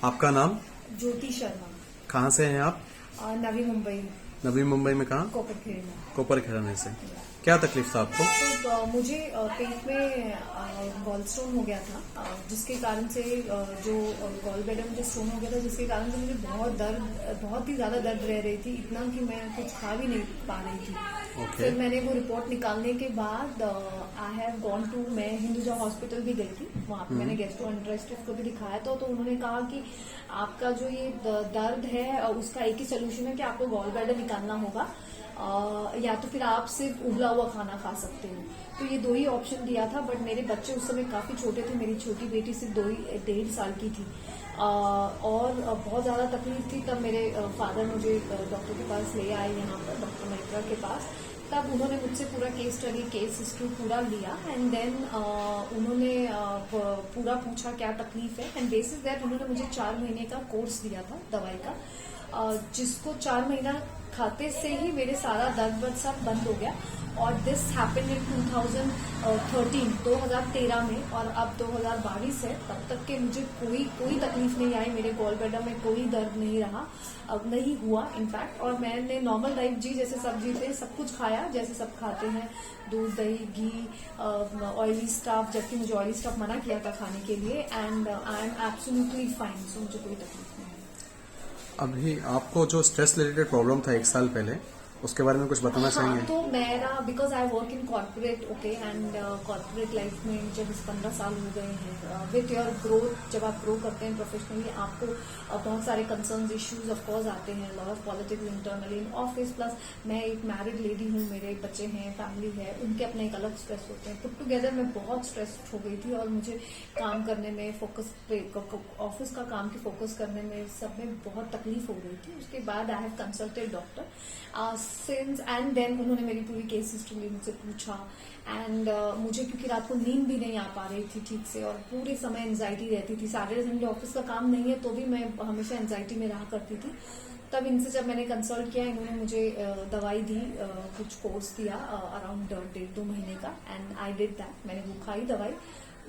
आपका नाम? ज्योति शर्मा। कहाँ से हैं आप? नवी मुंबई। नवी मुंबई में कहाँ? कोपरखेड़ा। कोपरखेड़ा से। क्या तकलीफ था आपको? तो मुझे पेट में गॉल स्टोन हो गया था, जिसके कारण से जो गॉल ब्लैडर में जो स्टोन हो गया था, जिसके कारण से मुझे बहुत ही ज्यादा दर्द रह रही थी, इतना कि मैं कुछ खा भी नहीं पा रही थी। फिर मैंने वो रिपोर्ट निकालने के बाद आई हैव गॉन टू, मैं हिंदुजा हॉस्पिटल भी गई थी। वहां पे मैंने गैस्ट्रोएंटेरोलॉजिस्ट को भी दिखाया था, तो उन्होंने कहा कि आपका जो ये दर्द है उसका एक ही सोल्यूशन है कि आपको गॉल ब्लैडर निकालना होगा, या तो फिर आप सिर्फ उबला हुआ खाना खा सकते हो। तो ये दो ही ऑप्शन दिया था, बट मेरे बच्चे उस समय काफी छोटे थे। मेरी छोटी बेटी सिर्फ 1.5 साल की थी, और बहुत ज्यादा तकलीफ थी। तब मेरे फादर मुझे डॉक्टर के पास ले आए, यहाँ पर डॉक्टर मैत्रा के पास। तब उन्होंने मुझसे पूरा केस स्टडी, केस हिस्ट्री पूरा लिया, एंड देन उन्होंने पूरा पूछा क्या तकलीफ है, एंड बेसिस दैट उन्होंने मुझे 4 महीने का कोर्स दिया था दवाई का, जिसको 4 महीना खाते से ही मेरे सारा दर्द वर्द सब बंद हो गया। और दिस हैपेंड इन 2013 में, और अब 2022 है। तब तक के मुझे कोई तकलीफ नहीं आई, मेरे गॉल ब्लैडर में कोई दर्द नहीं रहा, अब नहीं हुआ इनफैक्ट। और मैंने नॉर्मल लाइफ जी, जैसे सब्जी थे सब कुछ खाया जैसे सब खाते हैं, दूध दही घी, ऑयली स्टफ, जबकि मुझे ऑयली स्टफ मना किया था खाने के लिए, and I am absolutely fine. So मुझे कोई तकलीफ नहीं है। अभी आपको जो स्ट्रेस रिलेटेड प्रॉब्लम था 1 साल पहले, उसके बारे में कुछ बताना चाहेंगे? तो मेरा, because I work in corporate, okay, and corporate life में जब 15 साल हो गए हैं, विथ योर ग्रोथ, जब आप ग्रो करते हैं प्रोफेशनली, आपको बहुत सारे कंसर्न्स, इश्यूज ऑफ कोर्स आते हैं, lot of politics internally in office, plus मैं एक मैरिड लेडी हूँ, मेरे बच्चे हैं, फैमिली है, उनके अपने एक अलग स्ट्रेस होते हैं। पुट टुगेदर मैं बहुत स्ट्रेस्ड हो गई थी, और मुझे काम करने में फोकस, ऑफिस का काम की फोकस करने में सब में बहुत तकलीफ हो गई थी। उसके बाद I have consulted doctor since, and then उन्होंने मेरी पूरी केस हिस्ट्री मुझसे पूछा, एंड मुझे क्योंकि रात को नींद भी नहीं आ पा रही थी ठीक से, और पूरे समय एंजाइटी रहती थी। सैटरडे संडे ऑफिस का काम नहीं है तो भी मैं हमेशा एंजाइटी में रहा करती थी। तब इनसे जब मैंने कंसल्ट किया, इन्होंने मुझे दवाई दी, कुछ कोर्स दिया अराउंड 1.5-2 महीने का, एंड आई डिड दैट। मैंने वो खाई दवाई,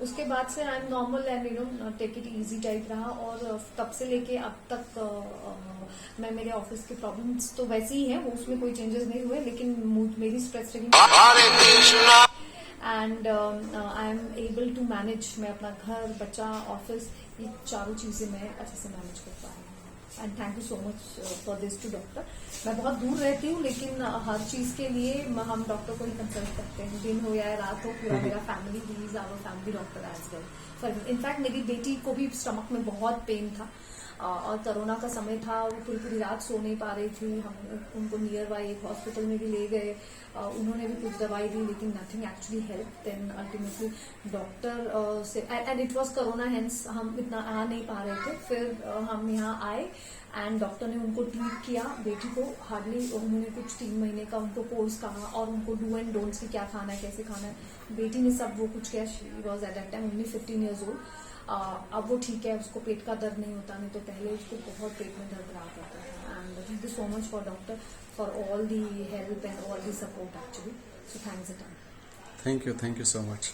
उसके बाद से I am normal and take it easy type रहा, और तब से लेके अब तक मैं, मेरे ऑफिस के प्रॉब्लम्स तो वैसे ही हैं, वो उसमें कोई चेंजेस नहीं हुए, लेकिन मेरी stress and I am able to manage. मैं अपना घर, बच्चा, ऑफिस, ये चारों चीजें मैं अच्छे से मैनेज कर पा रही हूँ। And thank you so much for this to doctor. मैं बहुत दूर रहती हूँ, लेकिन हर चीज के लिए हम डॉक्टर को ही कंसल्ट करते हैं, दिन हो या रात हो, पूरा मेरा family, he is our family doctor as well. In fact मेरी बेटी को भी स्टमक में बहुत पेन था, और कोरोना का समय था, वो पूरी रात सो नहीं पा रही थी। हम उनको नियर बाय एक हॉस्पिटल में भी ले गए, उन्होंने भी कुछ दवाई दी, लेकिन nothing actually help. Then ultimately doctor से, and it was corona, hence हम इतना आ नहीं पा रहे थे। फिर हम यहाँ आए, एंड डॉक्टर ने उनको ट्रीट किया, बेटी को हार्डली उन्होंने कुछ 3 महीने का उनको कोर्स कहा, और उनको डू एंड डोंट्स की क्या खाना है, कैसे खाना है, बेटी ने सब वो कुछ किया। She was at that time only 15 years old। अब वो ठीक है, उसको पेट का दर्द नहीं होता, नहीं तो पहले उसको बहुत पेट में दर्द रहा करता था। And thank you so much for doctor for all the help and all the support actually. So thanks a ton. Thank you so much.